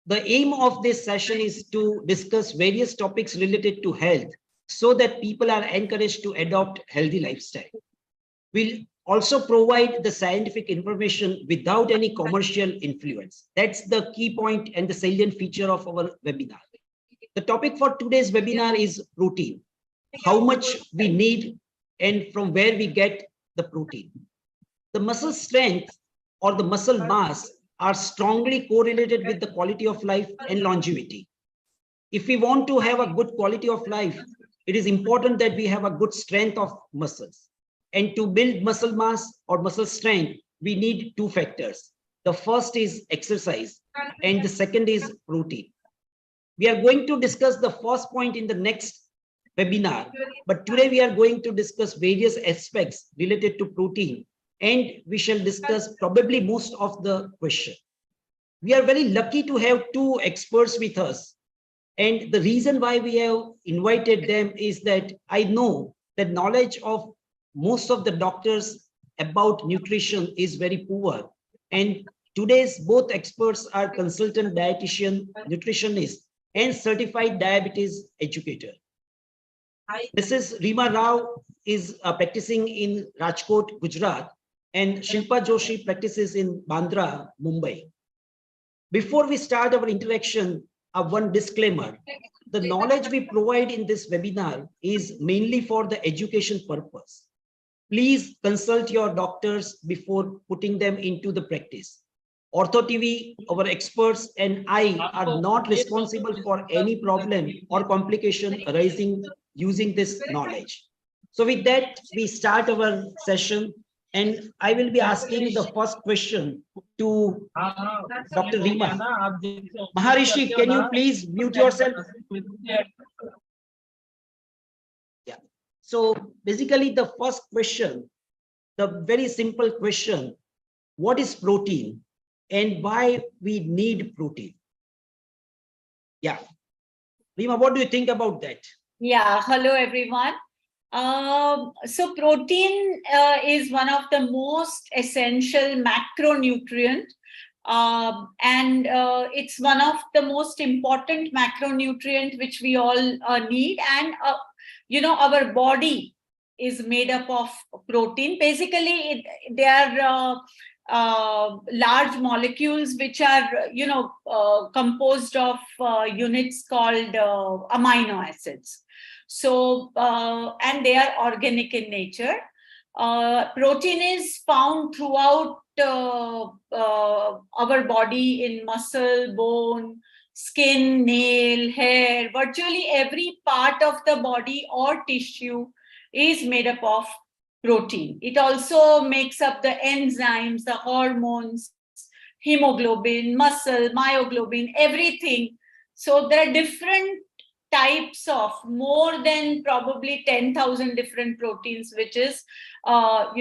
The aim of this session is to discuss various topics related to health so that people are encouraged to adopt healthy lifestyle. We'll also provide the scientific information without any commercial influence. That's the key point and the salient feature of our webinar. The topic for today's webinar is protein, how much we need and from where we get the protein. The muscle strength or the muscle mass are strongly correlated with the quality of life and longevity. If we want to have a good quality of life, it is important that we have a good strength of muscles. And to build muscle mass or muscle strength, we need two factors. The first is exercise, and the second is protein. We are going to discuss the first point in the next webinar, but today we are going to discuss various aspects related to protein, and we shall discuss probably most of the question. We are very lucky to have two experts with us. And the reason why we have invited them is that I know that knowledge of most of the doctors about nutrition is very poor. And today's both experts are consultant dietitian, nutritionist, and certified diabetes educator. Mrs. Rima Rao is practicing in Rajkot, Gujarat, and Shilpa Joshi practices in Bandra, Mumbai. Before we start our interaction, one disclaimer. The knowledge we provide in this webinar is mainly for the education purpose. Please consult your doctors before putting them into the practice. OrthoTV, our experts, and I are not responsible for any problem or complication arising using this knowledge. So with that, we start our session, and I will be asking the first question to Dr. Rima. Maharishi, can you please mute yourself? Yeah. So basically the first question, the very simple question, what is protein and why we need protein? Yeah. Rima, what do you think about that? Yeah, hello everyone. So protein is one of the most essential macronutrient, and it's one of the most important macronutrient which we all need. And our body is made up of protein. Basically, they are large molecules which are composed of units called amino acids. So, and they are organic in nature. Protein is found throughout our body in muscle, bone, skin, nail, hair. Virtually every part of the body or tissue is made up of protein. It also makes up the enzymes, the hormones, hemoglobin, muscle, myoglobin, everything. So there are different types of more than probably 10,000 different proteins, which is, there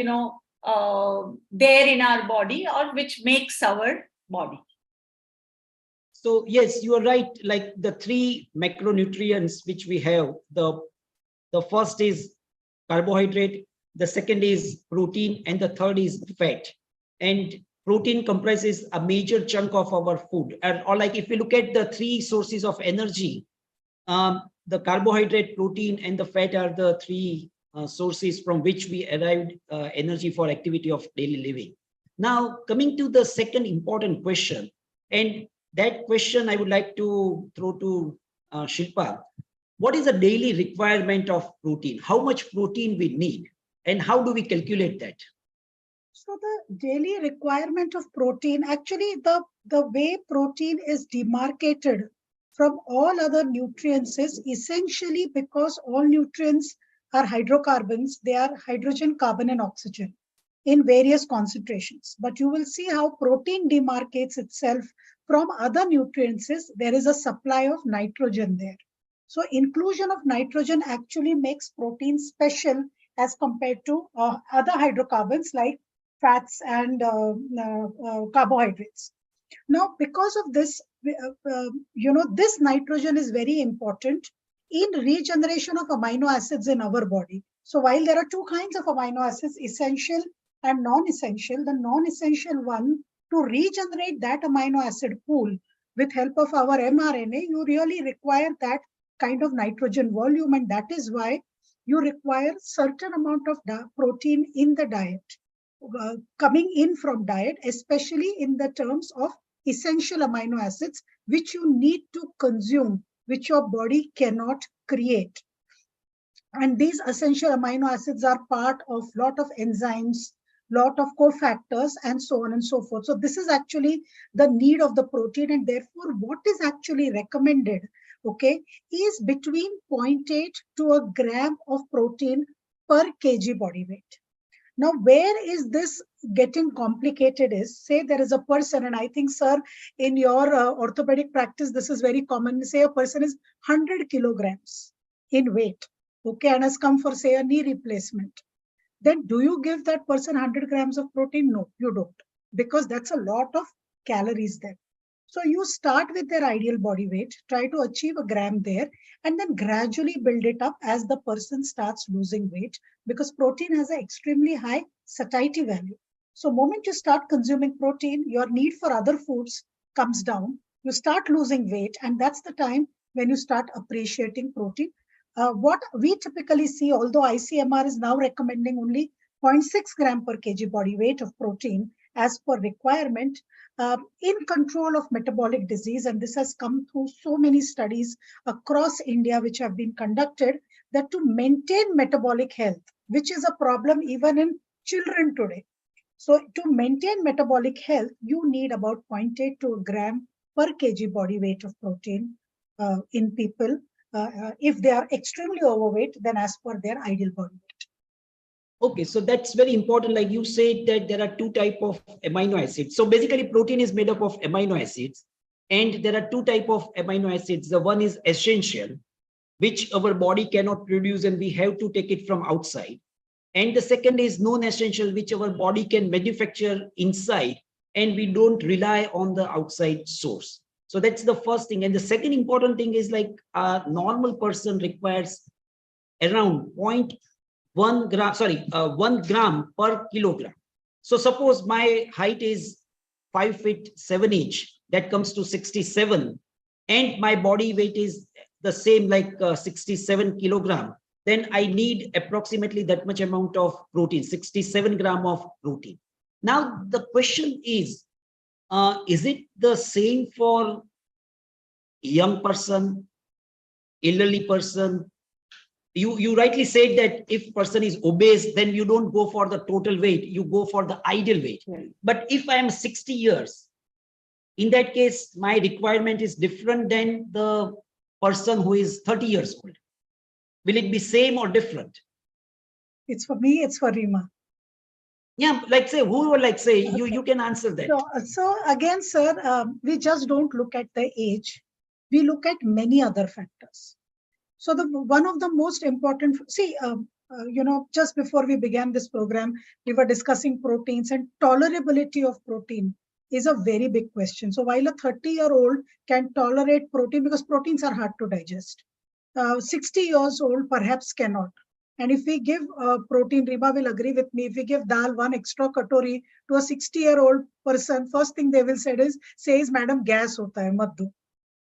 in our body or which makes our body. So yes, you are right. Like the three macronutrients which we have, the first is carbohydrate, the second is protein, and the third is fat. And protein comprises a major chunk of our food. And or like if you look at the three sources of energy, the carbohydrate, protein, and the fat are the three sources from which we arrived energy for activity of daily living. Now, coming to the second important question, and that question I would like to throw to Shilpa. What is the daily requirement of protein? How much protein we need, and how do we calculate that? So the daily requirement of protein, actually the way protein is demarcated from all other nutrients is essentially because all nutrients are hydrocarbons. They are hydrogen, carbon, and oxygen in various concentrations. But you will see how protein demarcates itself from other nutrients is there is a supply of nitrogen there. So inclusion of nitrogen actually makes protein special as compared to other hydrocarbons like fats and carbohydrates. Now, because of this, this nitrogen is very important in regeneration of amino acids in our body. So while there are two kinds of amino acids, essential and non-essential, the non-essential one, to regenerate that amino acid pool, with help of our mRNA, you really require that kind of nitrogen volume, and that is why you require certain amount of protein in the diet, coming in from diet, especially in the terms of essential amino acids, which you need to consume, which your body cannot create. And these essential amino acids are part of lot of enzymes, lot of cofactors, and so on and so forth. So this is actually the need of the protein, and therefore what is actually recommended, okay, is between 0.8 to a gram of protein per kg body weight. Now, where is this getting complicated is, say there is a person, and I think, sir, in your orthopedic practice, this is very common. Say a person is 100 kilograms in weight, okay, and has come for, say, a knee replacement. Then do you give that person 100 grams of protein? No, you don't, because that's a lot of calories there. So you start with their ideal body weight, try to achieve a gram there, and then gradually build it up as the person starts losing weight, because protein has an extremely high satiety value. So moment you start consuming protein, your need for other foods comes down, you start losing weight, and that's the time when you start appreciating protein. What we typically see, although ICMR is now recommending only 0.6 gram per kg body weight of protein as per requirement, in control of metabolic disease, and this has come through so many studies across India which have been conducted, that to maintain metabolic health, which is a problem even in children today. So to maintain metabolic health, you need about 0.8 to a gram per kg body weight of protein in people. If they are extremely overweight, then as per their ideal body weight. Okay, so that's very important. Like you said that there are two types of amino acids. So basically protein is made up of amino acids, and there are two types of amino acids. The one is essential, which our body cannot produce and we have to take it from outside. And the second is non-essential, which our body can manufacture inside and we don't rely on the outside source. So that's the first thing. And the second important thing is, like, a normal person requires around 1 gram per kilogram. So suppose my height is 5 feet 7 inch, that comes to 67, and my body weight is the same, like 67 kilogram, then I need approximately that much amount of protein, 67 gram of protein. Now the question is it the same for young person, elderly person? You rightly said that if person is obese, then you don't go for the total weight, you go for the ideal weight. Right. But if I am 60 years, in that case, my requirement is different than the person who is 30 years old. Will it be same or different? It's for me, it's for Rima. Yeah, like say, who would like say, you can answer that. So again, sir, we just don't look at the age. We look at many other factors. So one of the most important, just before we began this program, we were discussing proteins, and tolerability of protein is a very big question. So while a 30-year-old can tolerate protein, because proteins are hard to digest, 60 years old perhaps cannot. And if we give protein, Rima will agree with me, if we give dal 1 extra katori to a 60-year-old person, first thing they will say is, Madam, gas hota hai, mat do.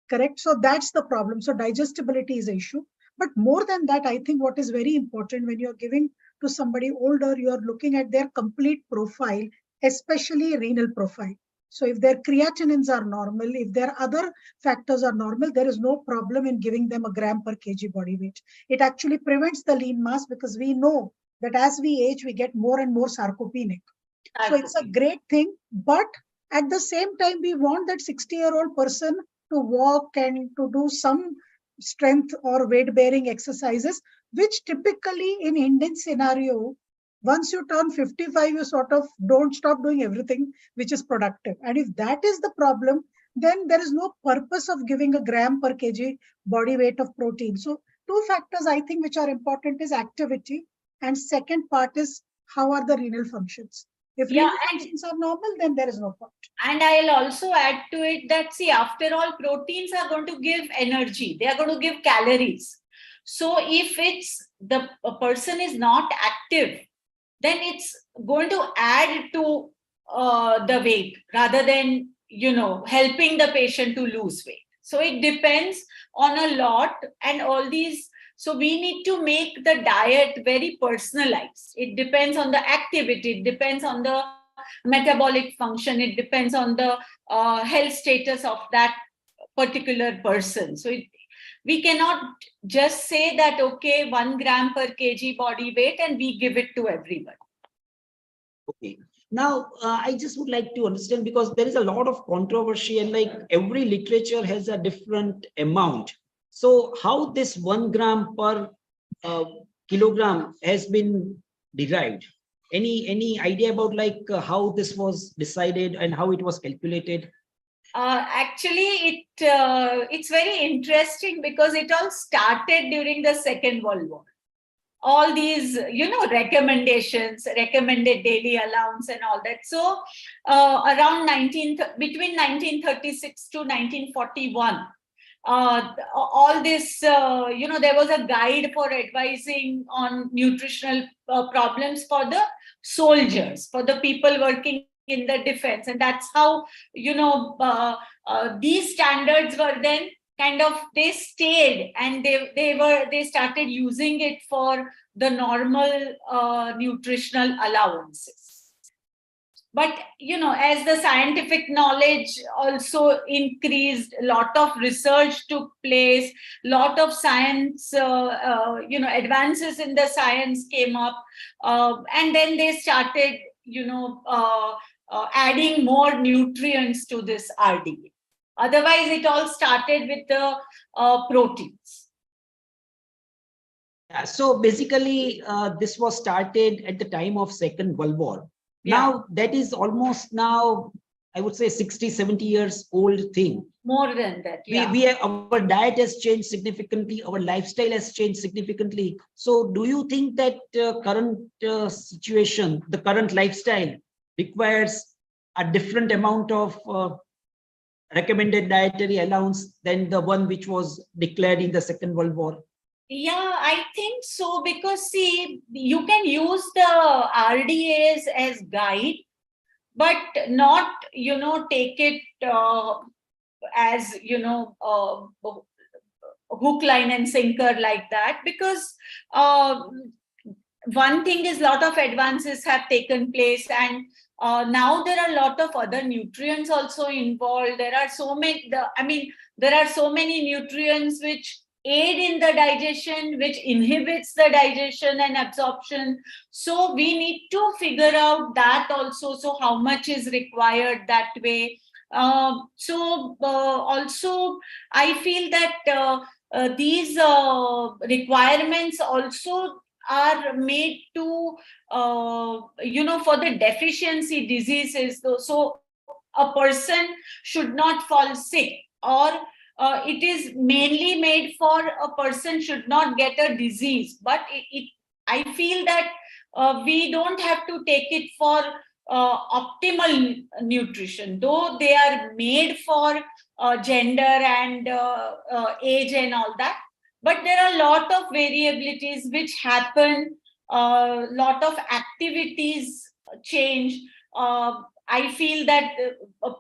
Correct? So that's the problem. So digestibility is an issue. But more than that, I think what is very important when you're giving to somebody older, you're looking at their complete profile, especially renal profile. So if their creatinines are normal, if their other factors are normal, there is no problem in giving them a gram per kg body weight. It actually prevents the lean mass, because we know that as we age, we get more and more sarcopenic. So it's a great thing. But at the same time, we want that 60-year-old person to walk and to do some strength or weight bearing exercises, which typically in Indian scenario, once you turn 55, you sort of don't stop doing everything which is productive. And if that is the problem, then there is no purpose of giving a gram per kg body weight of protein. So two factors I think which are important is activity, and second part is how are the renal functions. If renal functions are normal, then there is no point. And I'll also add to it that, see, after all, proteins are going to give energy. They are going to give calories. So if a person is not active, then it's going to add to the weight rather than helping the patient to lose weight. So it depends on a lot, and all these. So we need to make the diet very personalized. It depends on the activity, it depends on the metabolic function, it depends on the health status of that particular person. So we cannot just say that, okay, 1 gram per kg body weight and we give it to everyone. Okay. Now, I just would like to understand, because there is a lot of controversy and like every literature has a different amount. So how this 1 gram per kilogram has been derived? Any idea about like how this was decided and how it was calculated? Actually, it's very interesting because it all started during the Second World War. All these, recommendations, recommended daily allowance and all that. So around between 1936 to 1941, all this, there was a guide for advising on nutritional problems for the soldiers, for the people working in the defense. And that's how, these standards were then kind of, they stayed, and they started using it for the normal nutritional allowances. But as the scientific knowledge also increased, a lot of research took place, lot of science, advances in the science came up, and then they started adding more nutrients to this RDA. Otherwise, it all started with the proteins. So basically, this was started at the time of Second World War. Yeah. Now, that is almost now, I would say 60, 70 years old thing. More than that, yeah. Our diet has changed significantly. Our lifestyle has changed significantly. So do you think that current situation, the current lifestyle requires a different amount of recommended dietary allowance than the one which was declared in the Second World War? Yeah, I think so, because see, you can use the RDAs as guide, but not, take it as, hook, line and sinker like that, because one thing is, a lot of advances have taken place, and now there are a lot of other nutrients also involved. There are so many, there are so many nutrients which aid in the digestion, which inhibits the digestion and absorption. So we need to figure out that also. So how much is required that way? Also, I feel that these requirements also are made to, for the deficiency diseases. So a person should not fall sick, or it is mainly made for a person should not get a disease. But I feel that we don't have to take it for optimal nutrition, though they are made for gender and age and all that. But there are a lot of variabilities which happen, a lot of activities change. I feel that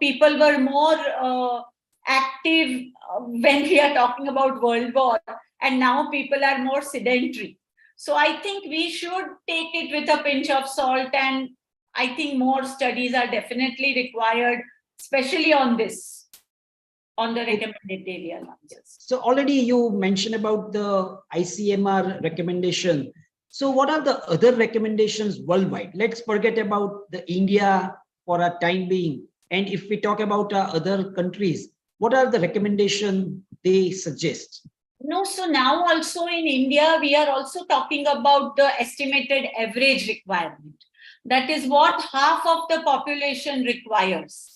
people were more active when we are talking about World War, and now people are more sedentary. So I think we should take it with a pinch of salt, and I think more studies are definitely required, especially on this, on the recommended daily allowances. So already you mentioned about the ICMR recommendation. So what are the other recommendations worldwide? Let's forget about the India for a time being. And if we talk about other countries, what are the recommendations they suggest? No, so now also in India, we are also talking about the estimated average requirement. That is what half of the population requires.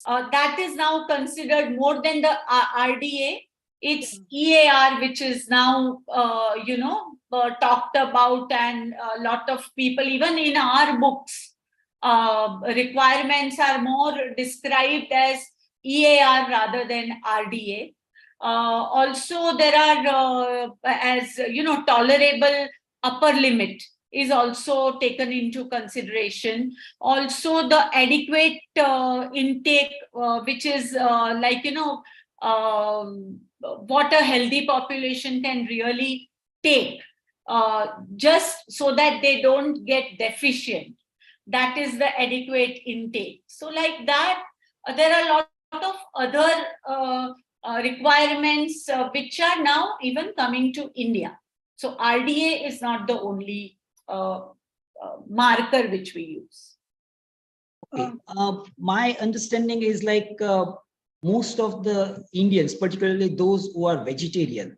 That is now considered more than the RDA. It's EAR, which is now, talked about, and a lot of people, even in our books, requirements are more described as EAR rather than RDA. Also, there are, tolerable upper limit. is also taken into consideration. Also, the adequate intake, which is what a healthy population can really take, just so that they don't get deficient. That is the adequate intake. So like that, there are a lot of other requirements which are now even coming to India. So RDA is not the only marker which we use. Okay. My understanding is like most of the Indians, particularly those who are vegetarian,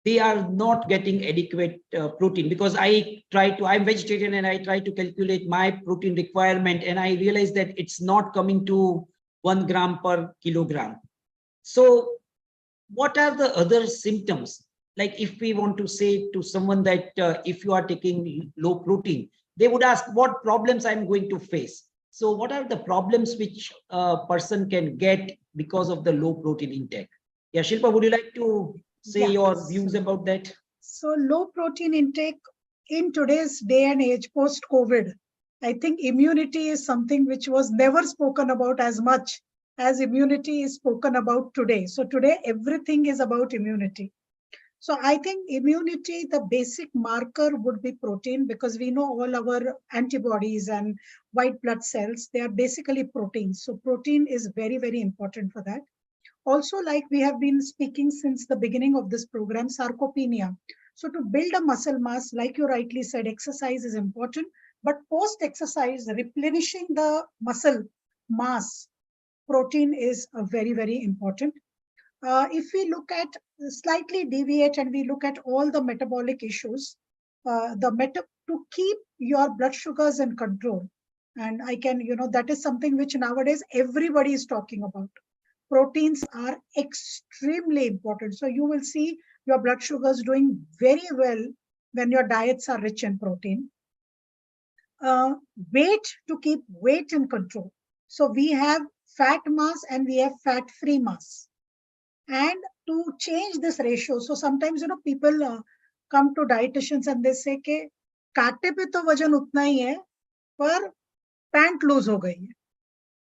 they are not getting adequate protein, because I'm vegetarian and I try to calculate my protein requirement, and I realize that it's not coming to 1 gram per kilogram. So what are the other symptoms? Like if we want to say to someone that if you are taking low protein, they would ask what problems I'm going to face. So what are the problems which a person can get because of the low protein intake? Yeah, Shilpa, would you like to say your views about that? So low protein intake in today's day and age, post-COVID, I think immunity is something which was never spoken about as much as immunity is spoken about today. So today, everything is about immunity. So I think immunity, the basic marker would be protein, because we know all our antibodies and white blood cells, they are basically proteins. So protein is very, very important for that. Also, like we have been speaking since the beginning of this program, sarcopenia. So to build a muscle mass, like you rightly said, exercise is important, but post-exercise, replenishing the muscle mass, protein is very, very important. If we look at slightly deviate and we look at all the metabolic issues, to keep your blood sugars in control, and I can, that is something which nowadays everybody is talking about. Proteins are extremely important. So you will see your blood sugars doing very well when your diets are rich in protein. Weight, to keep weight in control. So we have fat mass and we have fat-free mass. And to change this ratio, so sometimes, people come to dietitians and they say, "Ke kaate pe to wajan utna hi hai, par pant loose ho gayi hai."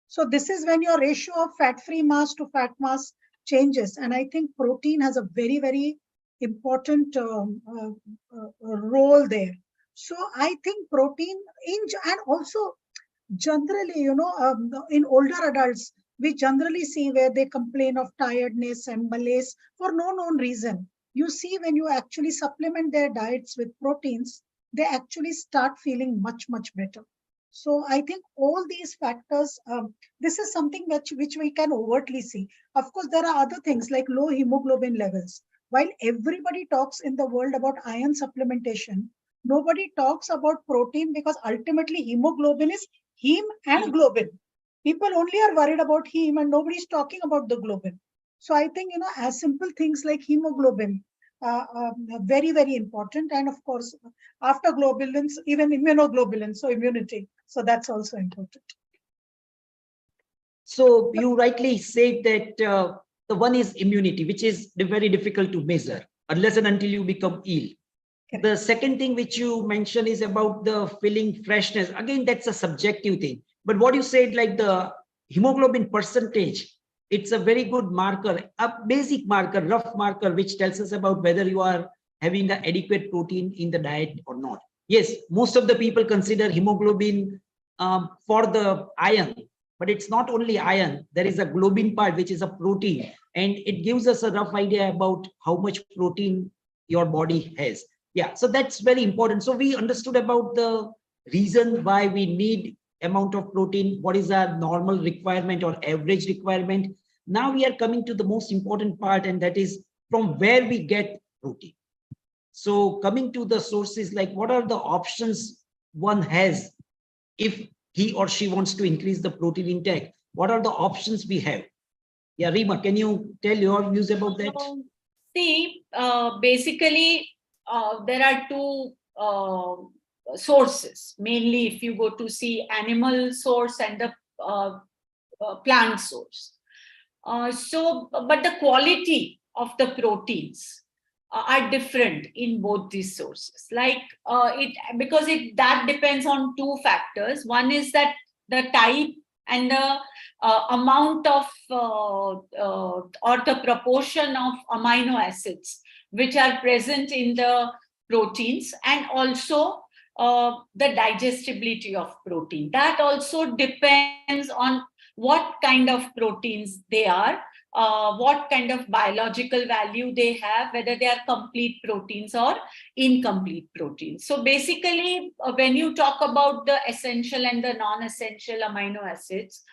So this is when your ratio of fat-free mass to fat mass changes. And I think protein has a very, very important role there. So I think protein, and also generally, in older adults, we generally see where they complain of tiredness and malaise for no known reason. You see, when you actually supplement their diets with proteins, they actually start feeling much, much better. So I think all these factors, this is something which we can overtly see. Of course, there are other things like low hemoglobin levels. While everybody talks in the world about iron supplementation, nobody talks about protein, because ultimately hemoglobin is heme and globin. People only are worried about heme and nobody's talking about the globin. So I think, as simple things like hemoglobin, very, very important. And of course, after globulins, even immunoglobulins, so immunity. So that's also important. So you rightly said that the one is immunity, which is very difficult to measure unless and until you become ill. Correct. The second thing which you mentioned is about the feeling freshness. Again, that's a subjective thing. But what you said, like the hemoglobin percentage, it's a very good marker, a basic marker, rough marker, which tells us about whether you are having an adequate protein in the diet or not. Yes, most of the people consider hemoglobin for the iron, but it's not only iron. There is a globin part, which is a protein, and it gives us a rough idea about how much protein your body has. Yeah, so that's very important. So we understood about the reason why we need amount of protein, what is our normal requirement or average requirement. Now we are coming to the most important part, and that is from where we get protein. So coming to the sources, like what are the options one has if he or she wants to increase the protein intake? What are the options we have? Yeah, Rima, can you tell your views about that? See, basically, there are two sources. Mainly, if you go to see animal source and the plant source. But the quality of the proteins are different in both these sources. Like because that depends on two factors. One is that the type and the amount of or the proportion of amino acids which are present in the proteins, and also the digestibility of protein. That also depends on what kind of proteins they are, what kind of biological value they have, whether they are complete proteins or incomplete proteins. So basically, when you talk about the essential and the non-essential amino acids,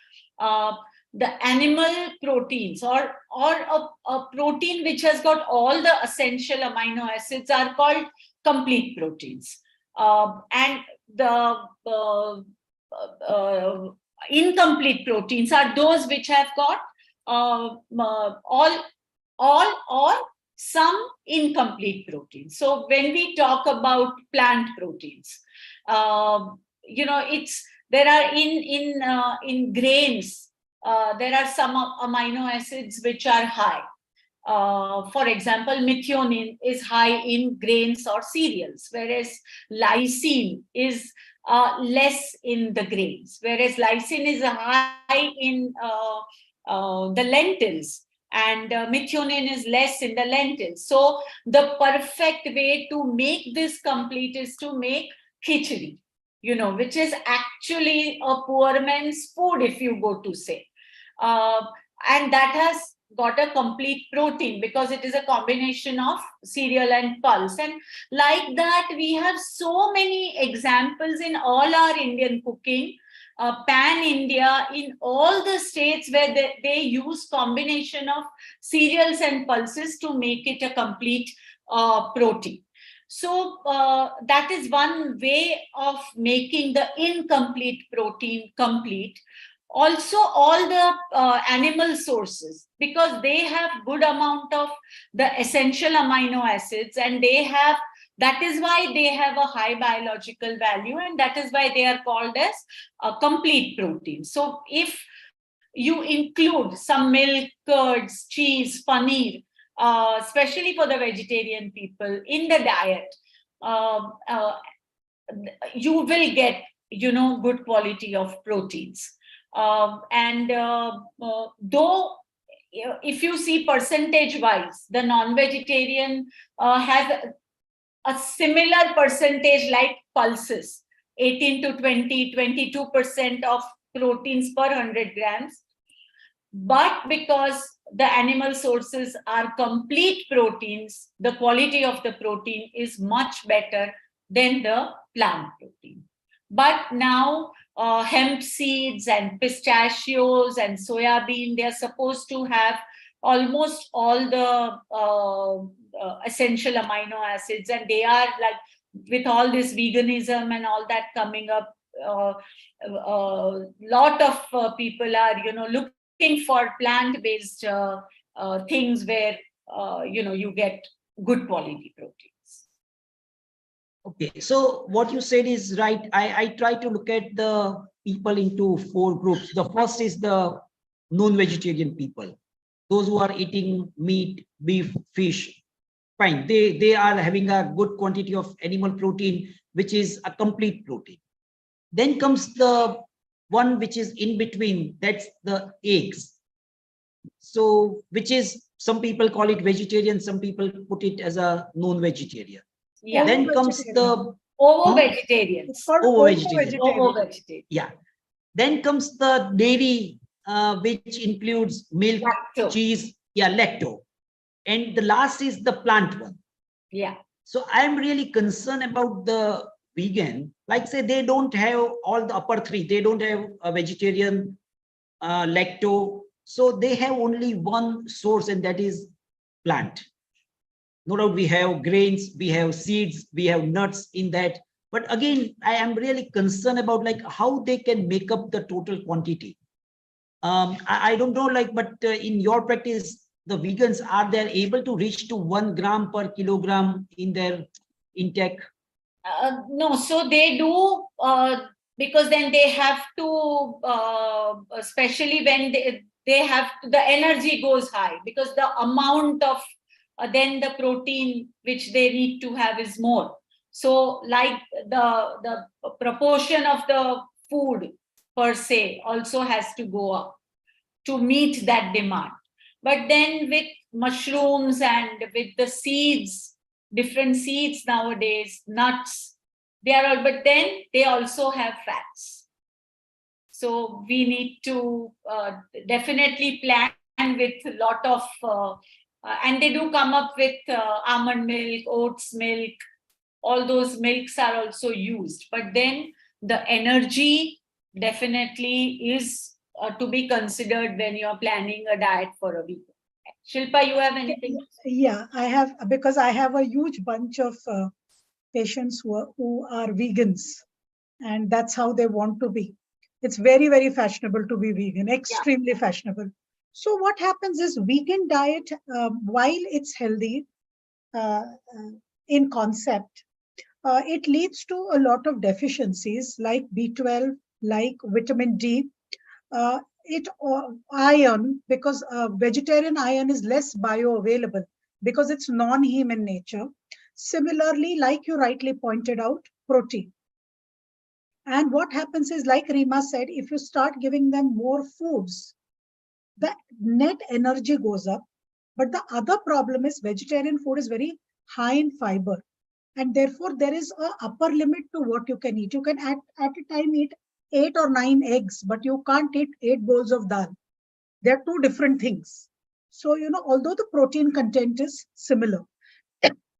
the animal proteins or a protein which has got all the essential amino acids are called complete proteins. And the incomplete proteins are those which have got all or some incomplete proteins. So when we talk about plant proteins, there are in grains, there are some amino acids which are high. For example, methionine is high in grains or cereals, whereas lysine is less in the grains, whereas lysine is high in the lentils, and methionine is less in the lentils. So the perfect way to make this complete is to make khichdi, which is actually a poor man's food, if you go to say. And that has got a complete protein because it is a combination of cereal and pulse. And like that, we have so many examples in all our Indian cooking, pan-India, in all the states where they use combination of cereals and pulses to make it a complete protein. So that is one way of making the incomplete protein complete. Also, all the animal sources, because they have good amount of the essential amino acids, and that is why they have a high biological value, and that is why they are called as complete protein. So if you include some milk, curds, cheese, paneer, especially for the vegetarian people in the diet, you will get, good quality of proteins. Though if you see percentage wise, the non-vegetarian has a similar percentage like pulses, 18 to 20, 22% of proteins per 100 grams. But because the animal sources are complete proteins, the quality of the protein is much better than the plant protein. But now hemp seeds and pistachios and soya bean, they are supposed to have almost all the essential amino acids, and they are like, with all this veganism and all that coming up, lot of people are looking for plant-based things where you get good quality proteins. Okay, so what you said is right. I try to look at the people into 4 groups. The first is the non-vegetarian people, those who are eating meat, beef, fish. Fine, they are having a good quantity of animal protein, which is a complete protein. Then comes the one which is in between, that's the eggs. So which is, some people call it vegetarian, some people put it as a non-vegetarian. Yeah. Then comes the ovo-vegetarian. Ovo-vegetarian. Yeah. Then comes the dairy, which includes milk, lacto, cheese, lacto. And the last is the plant one. Yeah. So I'm really concerned about the vegan. Like say, they don't have all the upper 3. They don't have a vegetarian, lacto. So they have only one source, and that is plant. No doubt we have grains, we have seeds, we have nuts in that. But again, I am really concerned about like how they can make up the total quantity. I don't know, like, but in your practice, the vegans, are they able to reach to 1 gram per kilogram in their intake? No, so they do, because then they have to, especially when they have, the energy goes high, because the amount of then the protein which they need to have is more. So like the proportion of the food per se also has to go up to meet that demand. But then with mushrooms and with the seeds, different seeds nowadays, nuts, they are all, but then they also have fats. So we need to definitely plan with a lot of, and they do come up with almond milk, oats milk, all those milks are also used. But then the energy definitely is to be considered when you're planning a diet for a week. Shilpa, you have anything? Yeah, I have, because I have a huge bunch of patients who are vegans, and that's how they want to be. It's very, very fashionable to be vegan, extremely fashionable. So what happens is vegan diet, while it's healthy in concept, it leads to a lot of deficiencies like B12, like vitamin D, iron, because vegetarian iron is less bioavailable because it's non-heme in nature. Similarly, like you rightly pointed out, protein. And what happens is, like Rima said, if you start giving them more foods, the net energy goes up. But the other problem is vegetarian food is very high in fiber. And therefore, there is an upper limit to what you can eat. You can at a time eat 8 or 9 eggs, but you can't eat 8 bowls of dal. They're two different things. So, although the protein content is similar.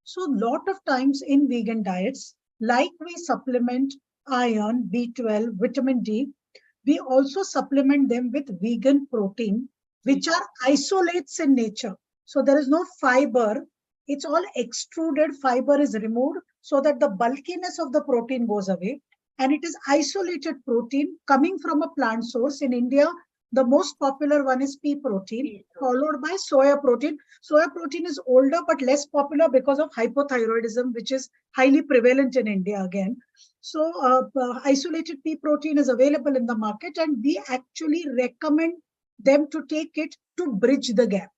So, a lot of times in vegan diets, like we supplement iron, B12, vitamin D, we also supplement them with vegan protein, which are isolates in nature. So there is no fiber. It's all extruded. Fiber is removed so that the bulkiness of the protein goes away. And it is isolated protein coming from a plant source. In India, the most popular one is pea protein, followed by soya protein. Soya protein is older but less popular because of hypothyroidism, which is highly prevalent in India again. So isolated pea protein is available in the market, and we actually recommend them to take it to bridge the gap.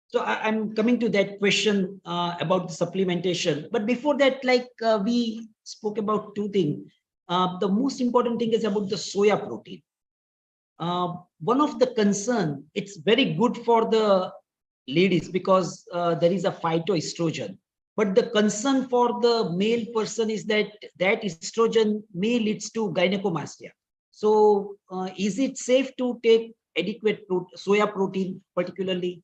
So I'm coming to that question about the supplementation. But before that, we spoke about two things. The most important thing is about the soya protein. One of the concern, it's very good for the ladies because there is a phytoestrogen. But the concern for the male person is that estrogen may leads to gynecomastia. So is it safe to take adequate soya protein particularly?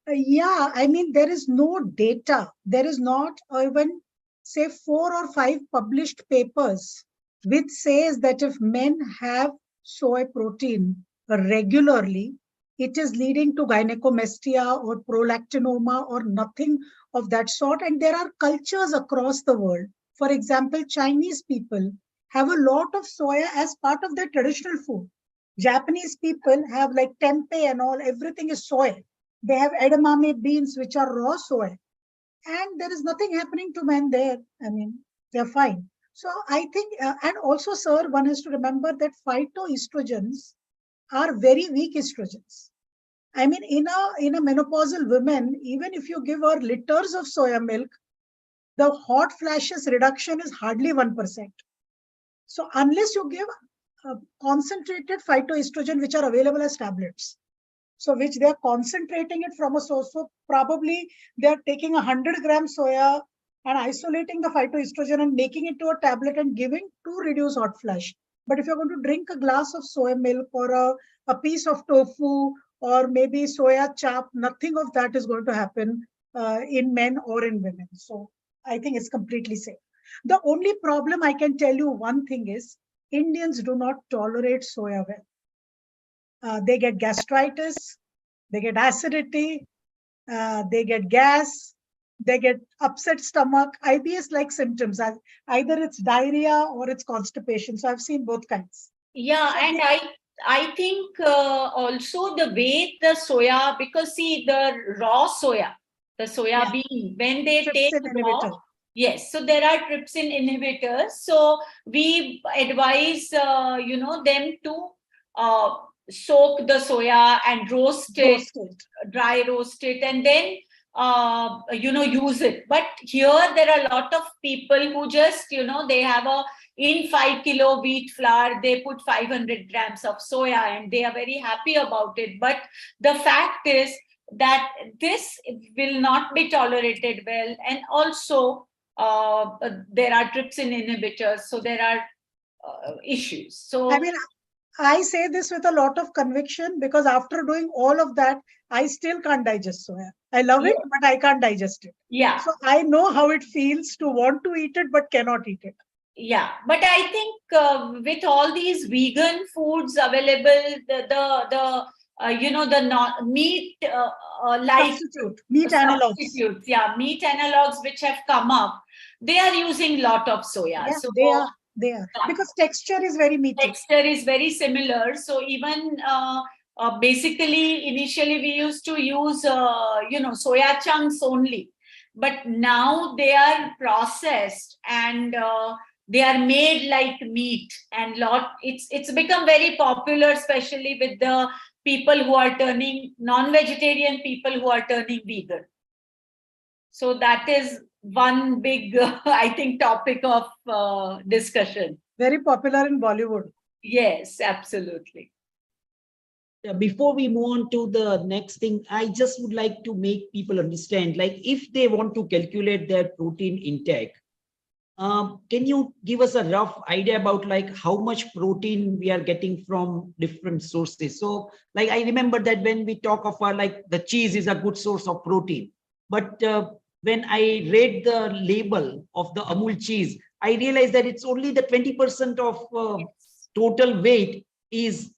Yeah, I mean, there is no data. There is not even, say, 4 or 5 published papers which says that if men have soy protein regularly, it is leading to gynecomastia or prolactinoma or nothing of that sort. And there are cultures across the world. For example, Chinese people have a lot of soya as part of their traditional food. Japanese people have like tempeh and all, everything is soy. They have edamame beans, which are raw soy. And there is nothing happening to men there. I mean, they're fine. So I think, and also, sir, one has to remember that phytoestrogens are very weak estrogens. I mean, in a menopausal woman, even if you give her liters of soya milk, the hot flashes reduction is hardly 1%. So unless you give concentrated phytoestrogen, which are available as tablets, so which they are concentrating it from a source. So probably they are taking 100 grams soya and isolating the phytoestrogen and making it to a tablet and giving to reduce hot flash. But if you're going to drink a glass of soy milk or a piece of tofu or maybe soya chap, nothing of that is going to happen in men or in women. So I think it's completely safe. The only problem, I can tell you one thing, is Indians do not tolerate soya well. They get gastritis, they get acidity, they get gas, they get upset stomach, IBS-like symptoms. Either it's diarrhea or it's constipation. So I've seen both kinds. Yeah, So and I think also the way the soya, because see the raw soya, the soya bean, when they take raw, yes, so there are trypsin inhibitors. So we advise them to soak the soya and roast it, Roast it. dry roast it, and then use it. But here there are a lot of people who just they have in 5 kilo wheat flour they put 500 grams of soya and they are very happy about it. But the fact is that this will not be tolerated well, and also there are trypsin inhibitors, so there are issues. So I mean, I say this with a lot of conviction because after doing all of that, I still can't digest soya. I love it, but I can't digest it. yeah. So I know how it feels to want to eat it, but cannot eat it. Yeah, but I think with all these vegan foods available, the meat like meat analogs. Substitutes, yeah, meat analogs which have come up, they are using lot of soya. Yeah, so they are because texture is very meaty. Texture is very similar. So even basically initially we used to use soya chunks only, but now they are processed and they are made like meat, and it's become very popular, especially with the people who are turning non-vegetarian, people who are turning vegan. So that is one big I think topic of discussion. Very popular in Bollywood. Yes, absolutely. Before we move on to the next thing, I just would like to make people understand, like if they want to calculate their protein intake, can you give us a rough idea about like how much protein we are getting from different sources? So like I remember that when we talk of like the cheese is a good source of protein, but when I read the label of the Amul cheese, I realized that it's only the 20% of total weight is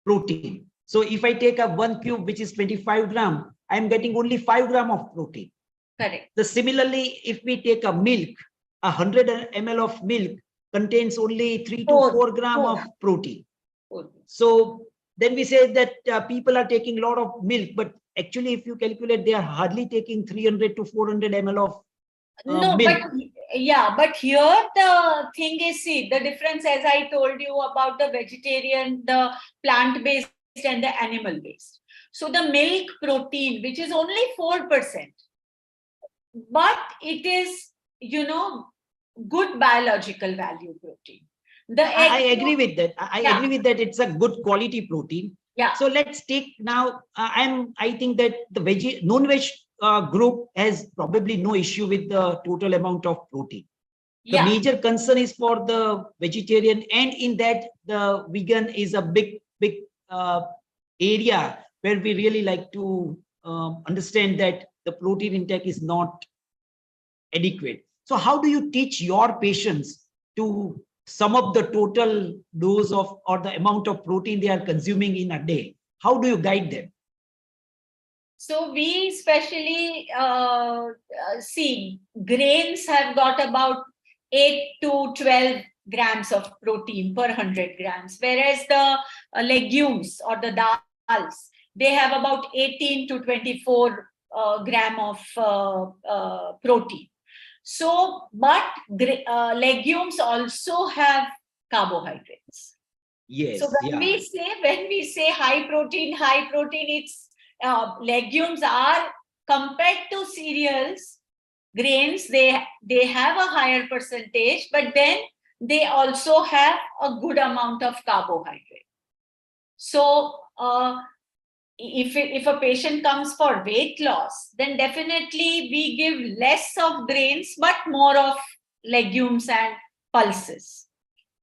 protein. So if I take a 1 cube, which is 25 gram, I'm getting only 5 gram of protein. Correct. Similarly, if we take a milk, 100 ml of milk contains only 3 to 4 gram of protein. So then we say that people are taking a lot of milk, but actually if you calculate, they are hardly taking 300 to 400 ml of milk. But here the thing is, see, the difference, as I told you about the vegetarian, the plant-based and the animal-based. So the milk protein, which is only 4%, but it is, good biological value protein. I agree with that. I agree with that. It's a good quality protein. Yeah. So let's take now. I think that the non-veg group has probably no issue with the total amount of protein. The major concern is for the vegetarian, and in that the vegan is a big area where we really like to understand that the protein intake is not adequate. So how do you teach your patients to sum up the total dose of or the amount of protein they are consuming in a day? How do you guide them? So we especially see grains have got about 8 to 12 grams of protein per 100 grams, whereas the legumes or the dals, they have about 18 to 24 gram of protein. So, but legumes also have carbohydrates. Yes. So when we say high protein, it's legumes are compared to cereals, grains. They have a higher percentage, but then they also have a good amount of carbohydrate. So if a patient comes for weight loss, then definitely we give less of grains, but more of legumes and pulses.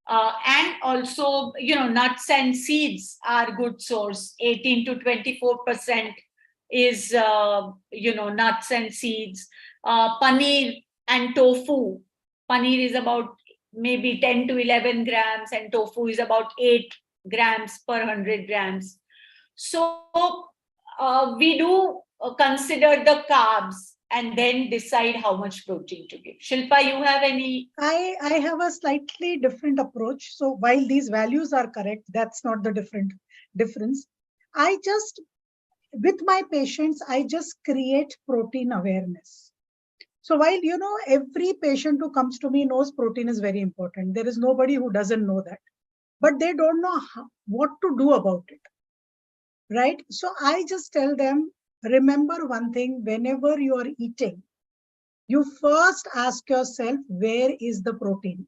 And also, nuts and seeds are good source. 18 to 24% is, nuts and seeds. Paneer and tofu. Paneer is about maybe 10 to 11 grams, and tofu is about 8 grams per 100 grams. So we do consider the carbs and then decide how much protein to give. Shilpa, you have any? I have a slightly different approach. So while these values are correct, that's not the difference. With my patients, I just create protein awareness. So while, every patient who comes to me knows protein is very important. There is nobody who doesn't know that, but they don't know what to do about it. right? So I just tell them, remember one thing, whenever you are eating, you first ask yourself, where is the protein?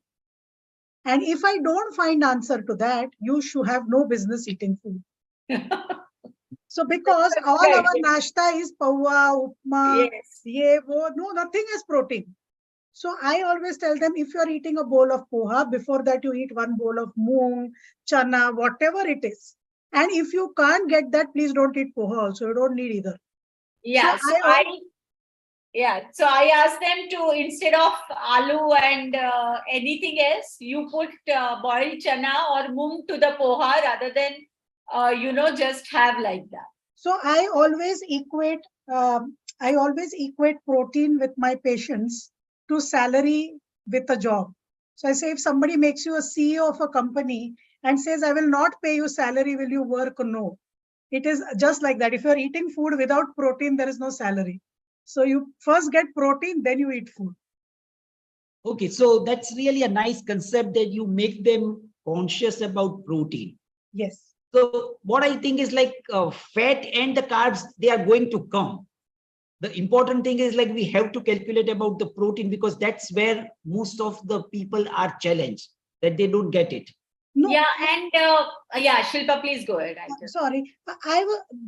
And if I don't find answer to that, you should have no business eating food. So because all Right. our nashta is pawa, upma, Yes. ye, wo, no, nothing has protein. So I always tell them, if you're eating a bowl of poha, before that you eat one bowl of moong, chana, whatever it is. And if you can't get that, please don't eat poha also. You don't need either. So Yeah. So I asked them to, instead of aloo and anything else, you put boiled chana or mung to the poha rather than just have like that. So I always equate protein with my patients to salary with a job. So I say, if somebody makes you a CEO of a company and says, I will not pay you salary, will you work? No. It is just like that. If you're eating food without protein, there is no salary. So you first get protein, then you eat food. Okay, so that's really a nice concept that you make them conscious about protein. Yes. So what I think is like fat and the carbs, they are going to come. The important thing is like we have to calculate about the protein, because that's where most of the people are challenged, that they don't get it. No. Yeah, and Shilpa, please go ahead. Sorry.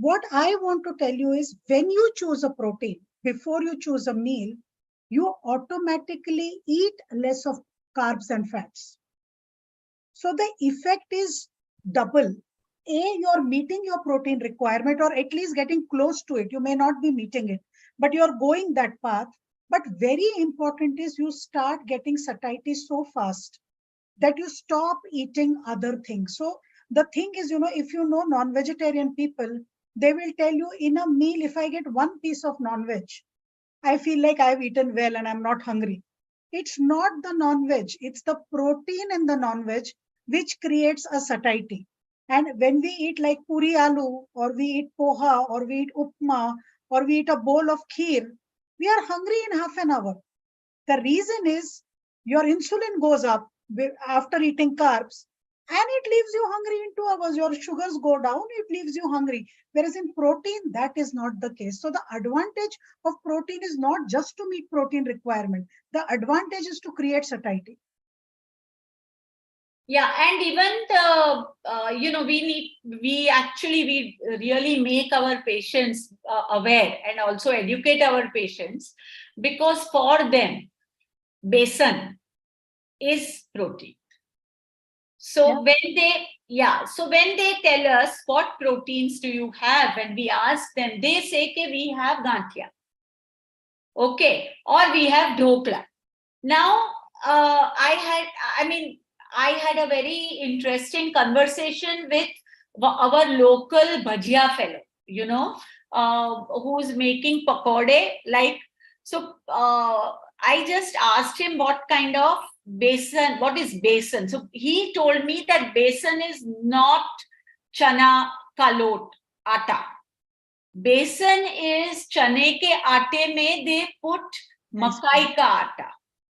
What I want to tell you is, when you choose a protein, before you choose a meal, you automatically eat less of carbs and fats. So the effect is double. You're meeting your protein requirement, or at least getting close to it. You may not be meeting it, but you're going that path. But very important is, you start getting satiety so fast that you stop eating other things. So the thing is, if you know non-vegetarian people, they will tell you, in a meal, if I get one piece of non-veg, I feel like I've eaten well and I'm not hungry. It's not the non-veg, it's the protein in the non-veg which creates a satiety. And when we eat like puri aloo, or we eat poha, or we eat upma, or we eat a bowl of kheer, we are hungry in half an hour. The reason is, your insulin goes up after eating carbs, and it leaves you hungry in 2 hours. Your sugars go down, it leaves you hungry. Whereas in protein, that is not the case. So the advantage of protein is not just to meet protein requirement. The advantage is to create satiety. Yeah, and even we really make our patients aware and also educate our patients, because for them, besan is protein. So when they tell us what proteins do you have, when we ask them, they say that we have gantia, okay, or we have dhokla. Now, I had a very interesting conversation with our local bhajia fellow, who's making pakode. I just asked him what kind of what is besan. So he told me that besan is not chana ka lot, atta. Besan is chane ke aate mein they put makai ka atta.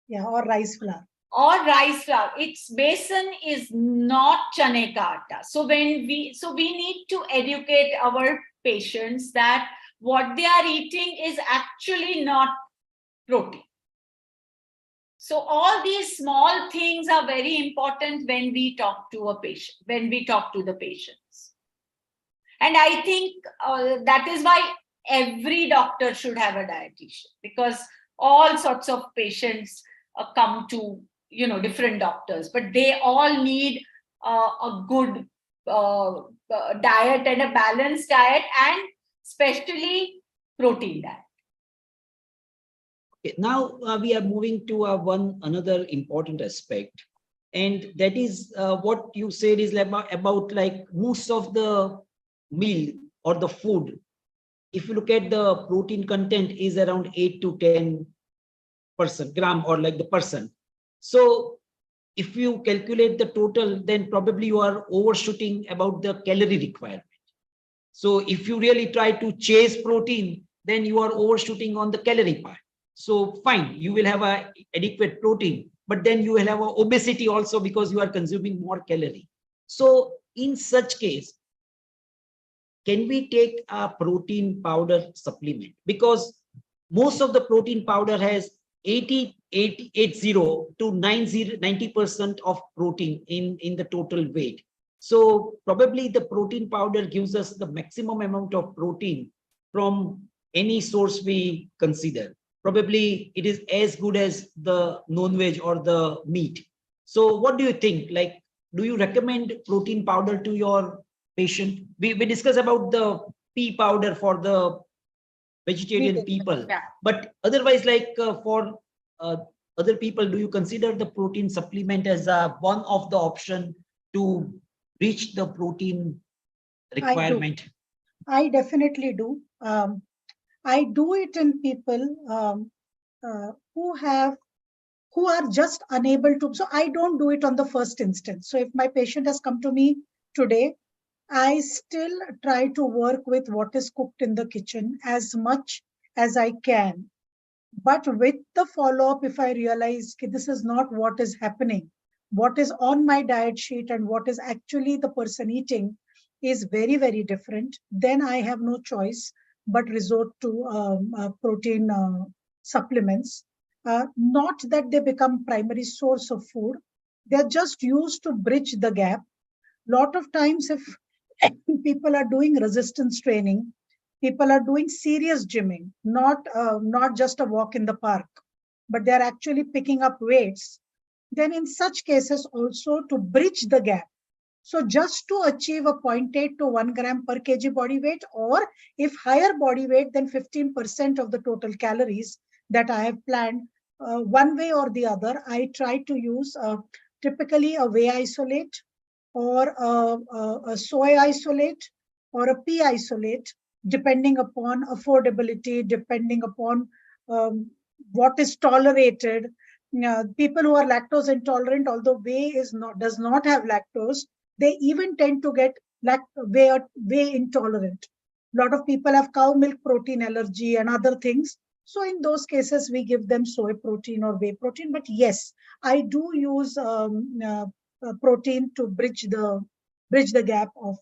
Yeah, or rice flour. Or rice flour. Its besan is not chane ka atta. So we need to educate our patients that what they are eating is actually not protein. So all these small things are very important when we talk to a patient, when we talk to the patients. And I think that is why every doctor should have a dietitian, because all sorts of patients come to different doctors, but they all need a good diet and a balanced diet, and especially protein diet. Okay, now we are moving to another important aspect, and that is what you said is about like most of the meal or the food. If you look at the protein content is around 8 to 10% gram, or like the percent. So if you calculate the total, then probably you are overshooting about the calorie requirement. So if you really try to chase protein, then you are overshooting on the calorie part. So fine, you will have a adequate protein, but then you will have a obesity also, because you are consuming more calorie. So in such case, can we take a protein powder supplement? Because most of the protein powder has 80 to 90% of protein in the total weight. So probably the protein powder gives us the maximum amount of protein from any source we consider. Probably it is as good as the non-veg or the meat. So what do you think? Like, do you recommend protein powder to your patient? We discuss about the pea powder for the vegetarian people, Yeah. but otherwise, like for other people, do you consider the protein supplement as one of the option to reach the protein requirement? I definitely do. I do it in people who are just unable to. So I don't do it on the first instance. So if my patient has come to me today, I still try to work with what is cooked in the kitchen as much as I can. But with the follow-up, if I realize this is not what is happening, what is on my diet sheet and what is actually the person eating is very, very different, then I have no choice but resort to protein supplements. Not that they become primary source of food, they're just used to bridge the gap. Lot of times, if people are doing resistance training, people are doing serious gymming, not just a walk in the park, but they're actually picking up weights, then in such cases also to bridge the gap. So just to achieve a zero 0.8 to 1 gram per kg body weight, or if higher body weight, then 15% of the total calories that I have planned, one way or the other, I try to use typically a whey isolate or a soy isolate or a pea isolate, depending upon affordability, depending upon what is tolerated. People who are lactose intolerant, although whey does not have lactose, they even tend to get whey intolerant. A lot of people have cow milk protein allergy and other things. So in those cases, we give them soy protein or whey protein. But yes, I do use protein to bridge the gap of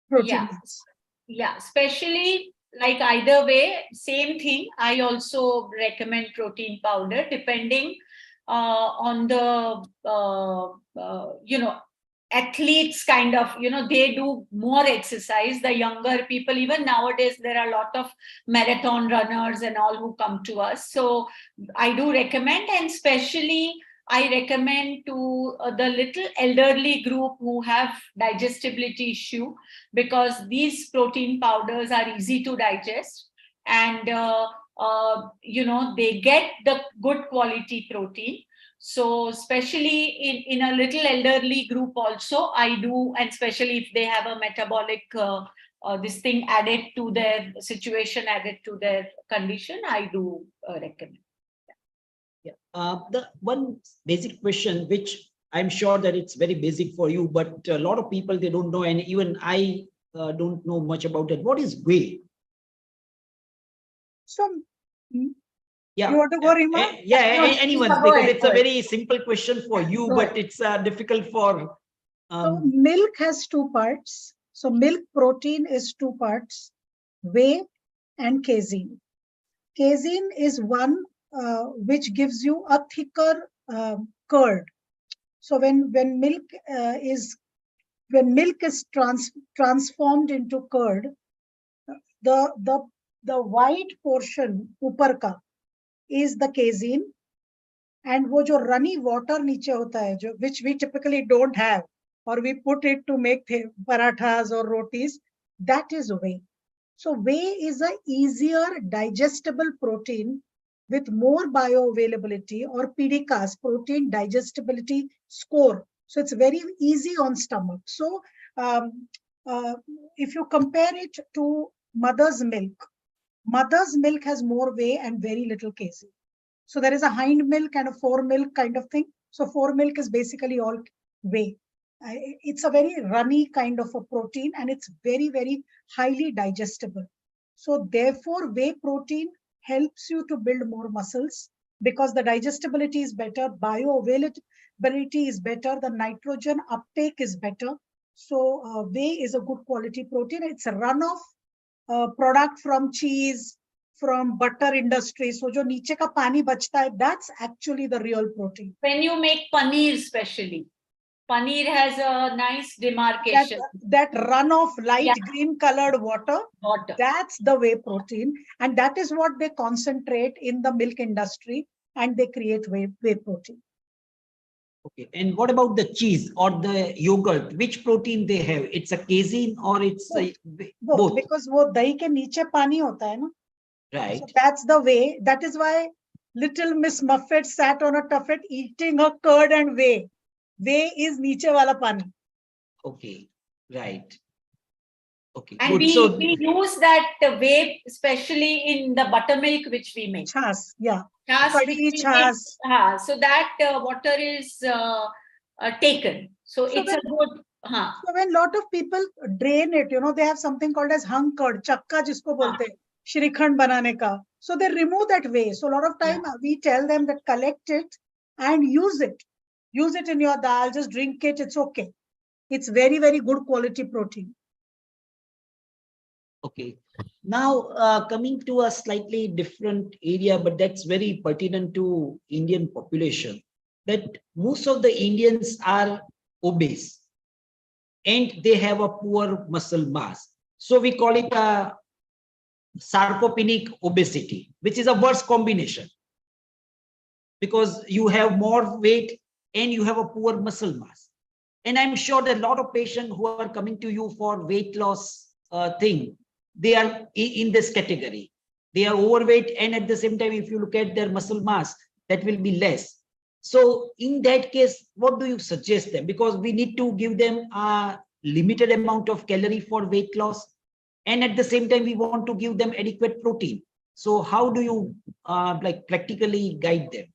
protein needs. Yeah, especially like either way, same thing. I also recommend protein powder depending on the athletes kind of, they do more exercise. The younger people, even nowadays, there are a lot of marathon runners and all who come to us. So I do recommend, and especially I recommend to the little elderly group who have digestibility issue, because these protein powders are easy to digest, and they get the good quality protein. So especially in a little elderly group also, I do, and especially if they have a metabolic this thing added to their situation, added to their condition, I do recommend. Yeah. The one basic question, which I'm sure that it's very basic for you, but a lot of people, they don't know, and even I don't know much about it. What is whey? So, yeah, you want to go, Rima? Anyone, because it's a very simple question for you, but it's difficult for. So milk has two parts. So milk protein is two parts, whey and casein. Casein is one which gives you a thicker curd. So when milk is transformed into curd, the white portion ऊपर का is the casein, and वो जो runny water नीचे होता है, जो which we typically don't have, or we put it to make parathas or rotis, that is whey. So whey is a easier digestible protein with more bioavailability, or PDCAS, protein digestibility score. So it's very easy on stomach. So if you compare it to mother's milk has more whey and very little casein. So there is a hind milk and a fore milk kind of thing. So fore milk is basically all whey. It's a very runny kind of a protein, and it's very, very highly digestible. So therefore, whey protein helps you to build more muscles because the digestibility is better, bioavailability is better, the nitrogen uptake is better. So whey is a good quality protein. It's a runoff product from cheese, from butter industry. So jo niche ka pani bachta hai, that's actually the real protein. When you make paneer especially, paneer has a nice demarcation. That runoff light green colored water, that's the whey protein. And that is what they concentrate in the milk industry, and they create whey protein. Okay, and what about the cheese or the yogurt? Which protein they have? It's a casein or it's both. Because wo dahi ke niche pani hota hai na. Right. So that's the way. That is why little Miss Muffet sat on a tuffet eating her curd and whey. Whey is niche wala pani. Okay, right. Okay, and good. We use that whey especially in the buttermilk which we make. Chas, yeah. Chas. So that water is taken. So it's a good. So when lot of people drain it, they have something called as hung curd, chakka jisko bolte, shrikhand banane ka. So they remove that whey. So a lot of time we tell them that collect it and use it. Use it in your dal, just drink it, it's okay. It's very, very good quality protein. Okay. Now, coming to a slightly different area, but that's very pertinent to Indian population, that most of the Indians are obese and they have a poor muscle mass. So we call it a sarcopenic obesity, which is a worse combination because you have more weight and you have a poor muscle mass. And I'm sure that a lot of patients who are coming to you for weight loss thing, they are in this category. They are overweight, and at the same time, if you look at their muscle mass, that will be less. So in that case, what do you suggest them? Because we need to give them a limited amount of calorie for weight loss, and at the same time, we want to give them adequate protein. So how do you practically guide them?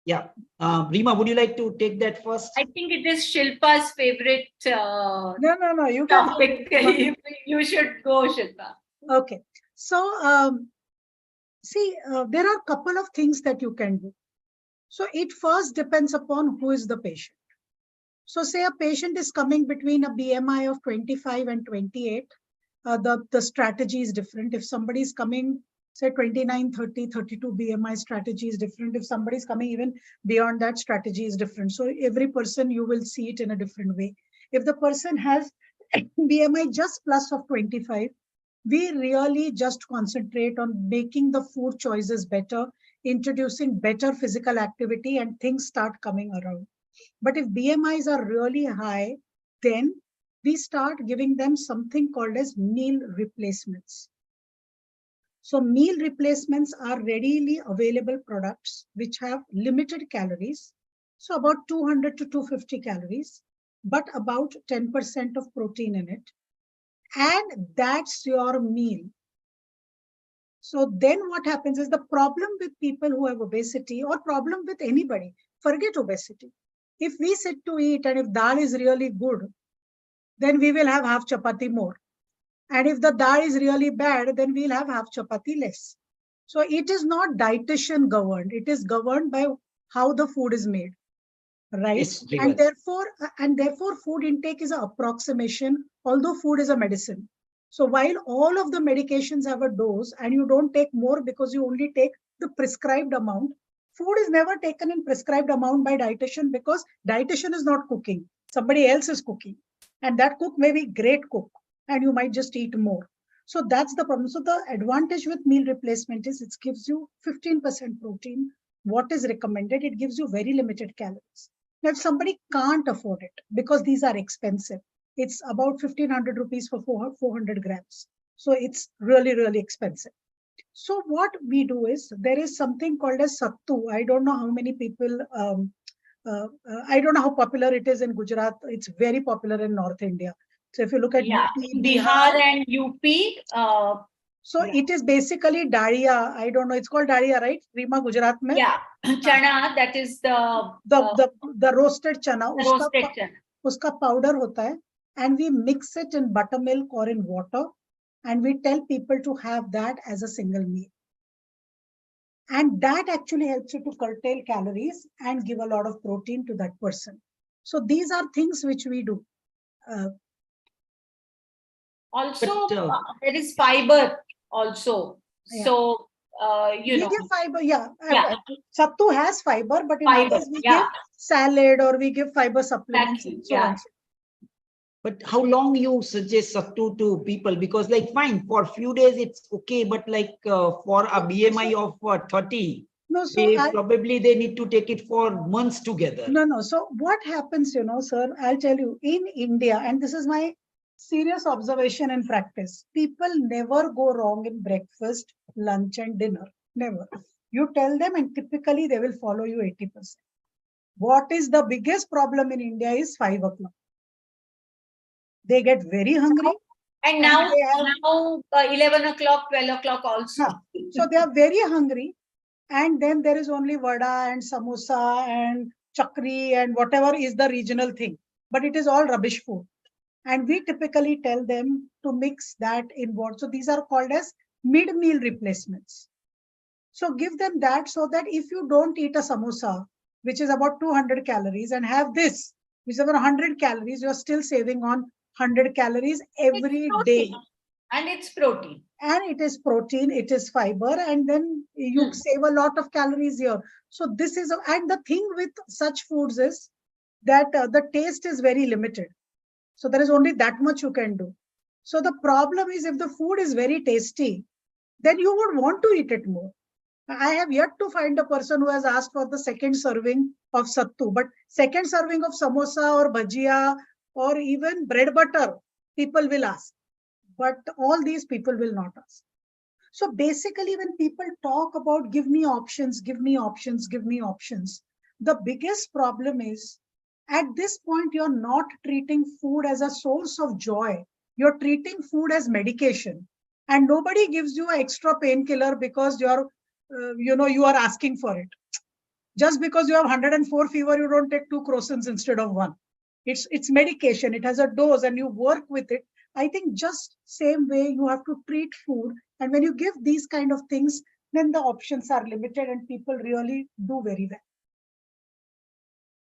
Yeah, Rima, would you like to take that first? I think it is Shilpa's favorite. No, you topic. You should go, Shilpa. Okay, so see, there are a couple of things that you can do. So it first depends upon who is the patient. So say a patient is coming between a BMI of 25 and 28, the strategy is different. If somebody is coming, say 29, 30, 32 BMI, strategy is different. If somebody is coming even beyond that, strategy is different. So every person, you will see it in a different way. If the person has BMI just plus of 25, we really just concentrate on making the food choices better, introducing better physical activity, and things start coming around. But if BMIs are really high, then we start giving them something called as meal replacements. So meal replacements are readily available products which have limited calories. So about 200 to 250 calories, but about 10% of protein in it. And that's your meal. So then what happens is, the problem with people who have obesity, or problem with anybody, forget obesity. If we sit to eat and if dal is really good, then we will have half chapati more. And if the dal is really bad, then we'll have half chapati less. So it is not dietitian governed. It is governed by how the food is made, right? Yes, and therefore food intake is an approximation, although food is a medicine. So while all of the medications have a dose and you don't take more because you only take the prescribed amount, food is never taken in prescribed amount by dietitian, because dietitian is not cooking. Somebody else is cooking. And that cook may be great cook, and you might just eat more. So that's the problem. So the advantage with meal replacement is it gives you 15% protein. What is recommended? It gives you very limited calories. Now, if somebody can't afford it, because these are expensive, it's about 1,500 rupees for 400 grams. So it's really, really expensive. So what we do is, there is something called as sattu. I don't know how many people, I don't know how popular it is in Gujarat. It's very popular in North India. So if you look at UP, Bihar and UP. So it is basically dalia. I don't know. It's called dalia, right? Rima, Gujarat mein. Yeah, chana. That is the roasted chana. Roasted chana. Uska powder hota hai, and we mix it in buttermilk or in water, and we tell people to have that as a single meal. And that actually helps you to curtail calories and give a lot of protein to that person. So these are things which we do. Also, But, there is fiber also. Yeah. So, you We know, give fiber, yeah. Yeah. Sattu has fiber, but in Fiber, others we yeah. give salad or we give fiber supplements Exactly, and so yeah. on. but how long you suggest sattu to people? Because like fine, for few days it's okay, but like for a BMI of 30, No, so they probably they need to take it for months together. no. So what happens, sir, I'll tell you, in India, and this is my serious observation and practice, people never go wrong in breakfast, lunch, and dinner. Never. You tell them, and typically they will follow you 80%. What is the biggest problem in India is 5 o'clock. They get very hungry. And now, they have, now 11 o'clock, 12 o'clock also. so they are very hungry. And then there is only vada and samosa and chakri and whatever is the regional thing. But it is all rubbish food. And we typically tell them to mix that in what. So these are called as mid-meal replacements. So give them that so that if you don't eat a samosa, which is about 200 calories, and have this, which is about 100 calories, you're still saving on 100 calories every day. And it's protein. And it is protein, it is fiber, and then you save a lot of calories here. So this is, and the thing with such foods is that the taste is very limited. So there is only that much you can do. So the problem is if the food is very tasty, then you would want to eat it more. I have yet to find a person who has asked for the second serving of sattu, but second serving of samosa or bhajia or even bread butter, people will ask. But all these people will not ask. So basically, when people talk about give me options, give me options, give me options, the biggest problem is at this point, you're not treating food as a source of joy. You're treating food as medication. And nobody gives you an extra painkiller because you're, you are asking for it. Just because you have 104 fever, you don't take 2 Crocins instead of 1. It's medication. It has a dose and you work with it. I think just same way you have to treat food. And when you give these kind of things, then the options are limited and people really do very well.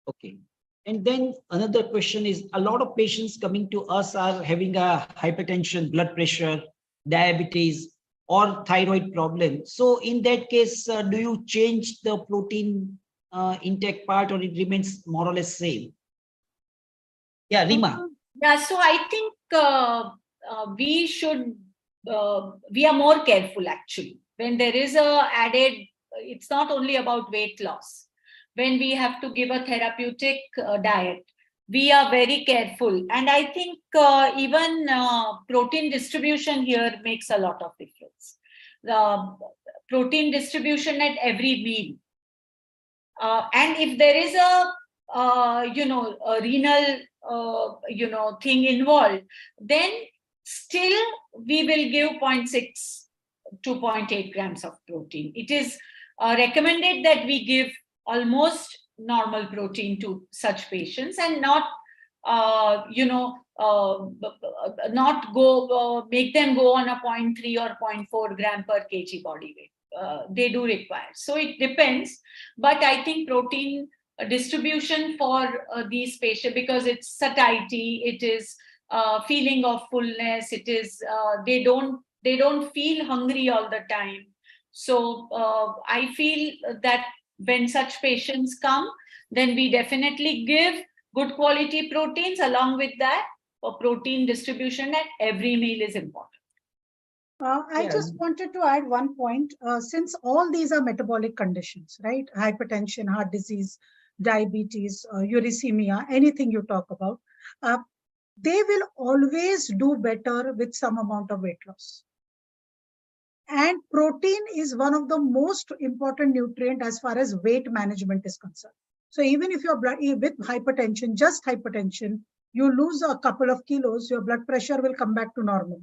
Okay. And then another question is, a lot of patients coming to us are having a hypertension, blood pressure, diabetes, or thyroid problem. So in that case, do you change the protein intake part, or it remains more or less same? Yeah, Rima. Yeah, so I think we should, we are more careful actually. When there is a added, it's not only about weight loss. When we have to give a therapeutic diet, we are very careful. And I think even protein distribution here makes a lot of difference. Protein distribution at every meal. And if there is a renal, thing involved, then still we will give 0.6 to 0.8 grams of protein. It is recommended that we give almost normal protein to such patients and not, not go, make them go on a 0.3 or 0.4 gram per kg body weight. They do require. So it depends. But I think protein distribution for these patients, because it's satiety, it is feeling of fullness, it is they don't feel hungry all the time. So I feel that when such patients come, then we definitely give good quality proteins. Along with that, protein distribution at every meal is important. I just wanted to add one point. Since all these are metabolic conditions, right? Hypertension, heart disease, diabetes, uricemia, anything you talk about, they will always do better with some amount of weight loss. And protein is one of the most important nutrient as far as weight management is concerned. So even if you're with hypertension, just hypertension, you lose a couple of kilos, your blood pressure will come back to normal.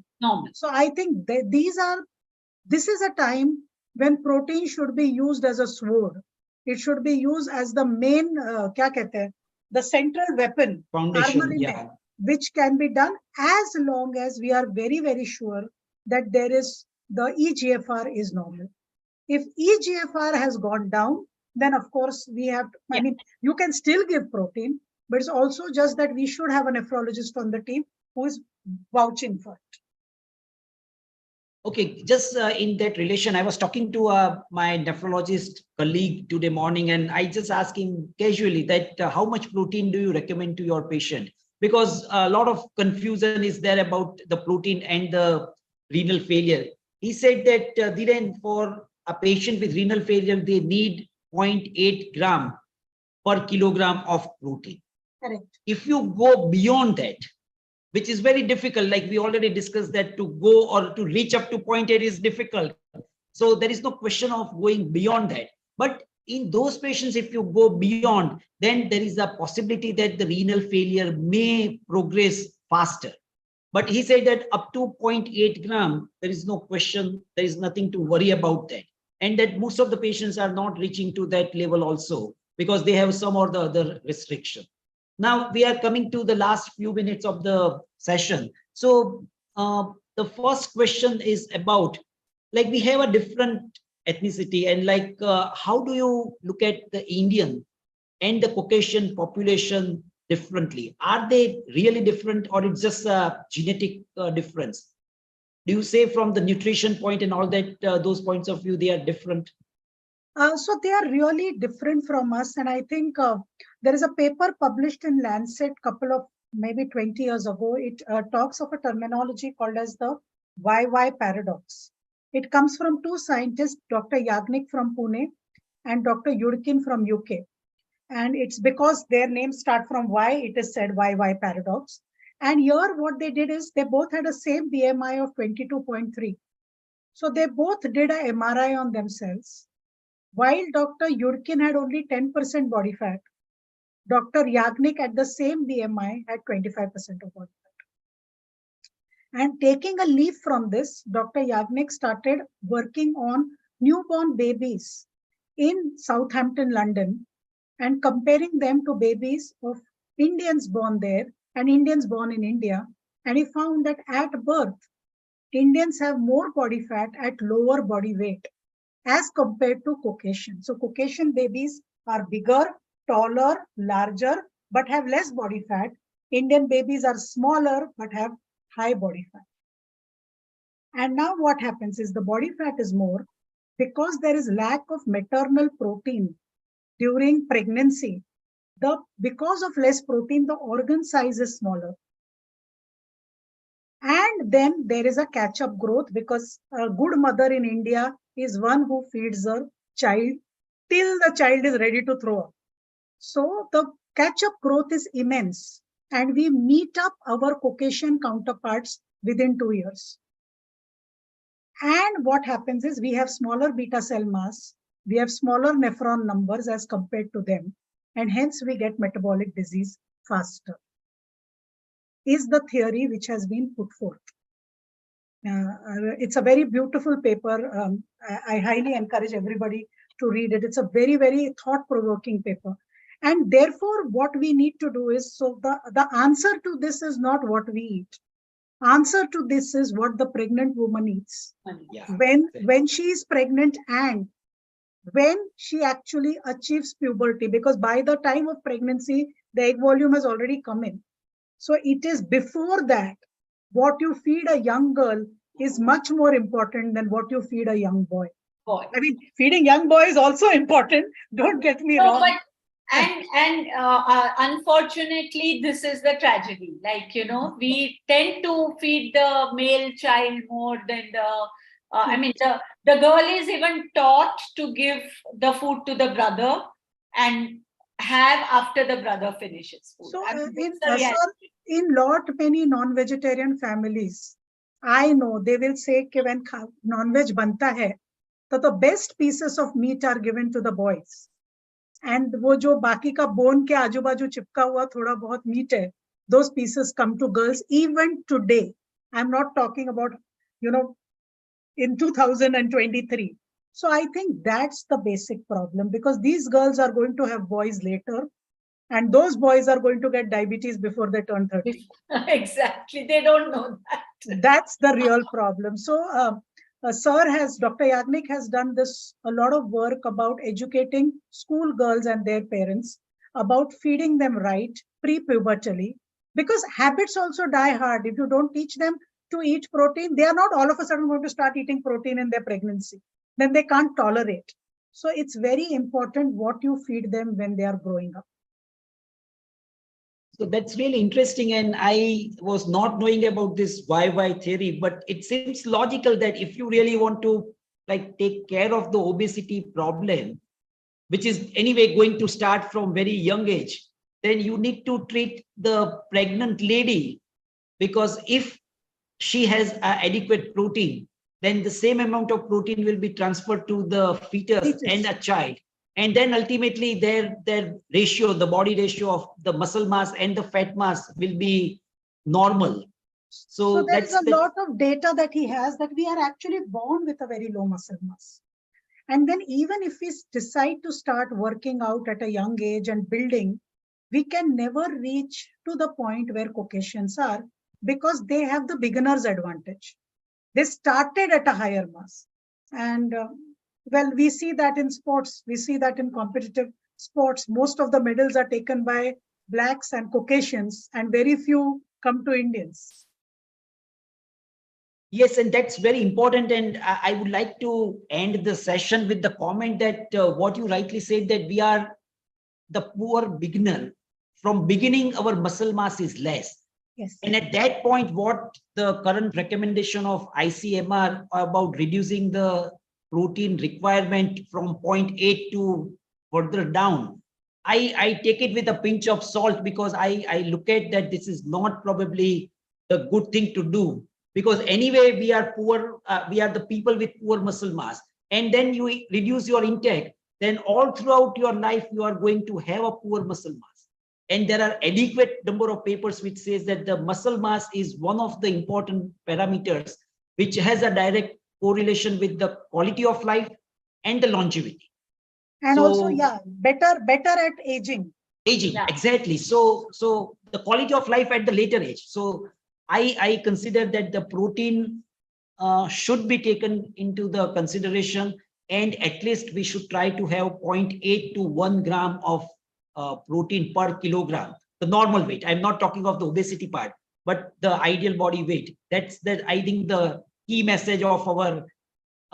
So I think this is a time when protein should be used as a sword. It should be used as the main, the central weapon, foundation, which can be done as long as we are very, very sure that there is the EGFR is normal. If EGFR has gone down, then of course we have to, I mean, you can still give protein, but it's also just that we should have a nephrologist on the team who is vouching for it. Okay, just in that relation, I was talking to my nephrologist colleague today morning, and I just asked him casually that how much protein do you recommend to your patient? Because a lot of confusion is there about the protein and the renal failure. He said that Dhiren, for a patient with renal failure, they need 0.8 gram per kilogram of protein. Correct. If you go beyond that, which is very difficult, like we already discussed, that to go or to reach up to 0.8 is difficult. So there is no question of going beyond that. But in those patients, if you go beyond, then there is a possibility that the renal failure may progress faster. But he said that up to 0.8 gram, there is no question, there is nothing to worry about that. And that most of the patients are not reaching to that level also, because they have some or the other restriction. Now we are coming to the last few minutes of the session. So the first question is about, like, we have a different ethnicity, and like how do you look at the Indian and the Caucasian population differently? Are they really different, or it's just a genetic difference? Do you say from the nutrition point and all that, those points of view, they are different? So they are really different from us. And I think there is a paper published in Lancet couple of maybe 20 years ago. It talks of a terminology called as the YY paradox. It comes from two scientists, Dr. Yagnik from Pune and Dr. Yudkin from UK. And it's because their names start from Y, it is said YY paradox. And here what they did is they both had the same BMI of 22.3. So they both did a MRI on themselves. While Dr. Yudkin had only 10% body fat, Dr. Yagnik at the same BMI had 25% of body fat. And taking a leaf from this, Dr. Yagnik started working on newborn babies in Southampton, London, and comparing them to babies of Indians born there and Indians born in India. And he found that at birth, Indians have more body fat at lower body weight as compared to Caucasian. So Caucasian babies are bigger, taller, larger, but have less body fat. Indian babies are smaller, but have high body fat. And now what happens is the body fat is more because there is lack of maternal protein during pregnancy. Because of less protein, the organ size is smaller. And then there is a catch-up growth because a good mother in India is one who feeds her child till the child is ready to throw up. So the catch-up growth is immense, and we meet up our Caucasian counterparts within 2 years. And what happens is we have smaller beta cell mass, we have smaller nephron numbers as compared to them, and hence we get metabolic disease faster, is the theory which has been put forth. It's a very beautiful paper. I highly encourage everybody to read it. It's a very, very thought-provoking paper. And therefore, what we need to do is, so the answer to this is not what we eat. Answer to this is what the pregnant woman eats. Yeah. When she is pregnant and when she actually achieves puberty, because by the time of pregnancy, the egg volume has already come in. So it is before that, what you feed a young girl is much more important than what you feed a young boy. I mean, feeding young boy is also important. Don't get me wrong. But, unfortunately, this is the tragedy. Like, you know, we tend to feed the male child more than the girl is even taught to give the food to the brother and have after the brother finishes food. So in lot many non-vegetarian families, I know they will say कि when non-veg banta hai, so the best pieces of meat are given to the boys. And वो जो बाकी का bone के आजू बाजू चिपका हुआ थोड़ा बहुत meat है, those pieces come to girls even today. I'm not talking about, in 2023. So I think that's the basic problem, because these girls are going to have boys later, and those boys are going to get diabetes before they turn 30. Exactly. They don't know that. That's the real problem. So Dr. Yagnik has done a lot of work about educating school girls and their parents about feeding them right pre-pubertally, because habits also die hard. If you don't teach them to eat protein, they are not all of a sudden going to start eating protein in their pregnancy. Then they can't tolerate. So it's very important what you feed them when they are growing up. So that's really interesting. And I was not knowing about this YY theory, but it seems logical that if you really want to like take care of the obesity problem, which is anyway going to start from very young age, then you need to treat the pregnant lady, because if she has adequate protein, then the same amount of protein will be transferred to the fetus and a child. And then ultimately their ratio, the body ratio of the muscle mass and the fat mass will be normal. So there is a lot of data that he has that we are actually born with a very low muscle mass. And then even if we decide to start working out at a young age and building, we can never reach to the point where Caucasians are, because they have the beginner's advantage. They started at a higher mass. And well, we see that in sports, we see that in competitive sports. Most of the medals are taken by Blacks and Caucasians, and very few come to Indians. Yes, and that's very important. And I would like to end the session with the comment that what you rightly said, that we are the poor beginner. From beginning, our muscle mass is less. Yes. And at that point, what the current recommendation of ICMR about reducing the protein requirement from 0.8 to further down, I take it with a pinch of salt, because I look at that this is not probably the good thing to do, because anyway we are poor, we are the people with poor muscle mass, and then you reduce your intake, then all throughout your life you are going to have a poor muscle mass. And there are adequate number of papers which says that the muscle mass is one of the important parameters which has a direct correlation with the quality of life and the longevity. And so, also, yeah, better at aging. Yeah. Exactly. So the quality of life at the later age. So I consider that the protein should be taken into the consideration, and at least we should try to have 0.8 to 1 gram of protein per kilogram, the normal weight. I'm not talking of the obesity part, but the ideal body weight. That's I think the key message of our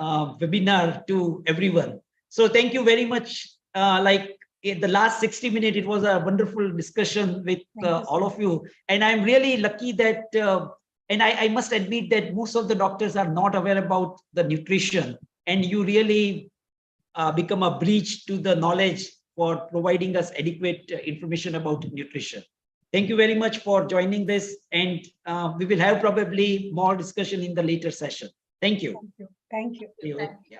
webinar to everyone. So thank you very much. Like in the last 60 minutes, it was a wonderful discussion with all of you. And I'm really lucky that, and I must admit that most of the doctors are not aware about the nutrition, and you really become a bridge to the knowledge for providing us adequate information about nutrition. Thank you very much for joining this, and we will have probably more discussion in the later session. Thank you. Thank you. Thank you. Yeah.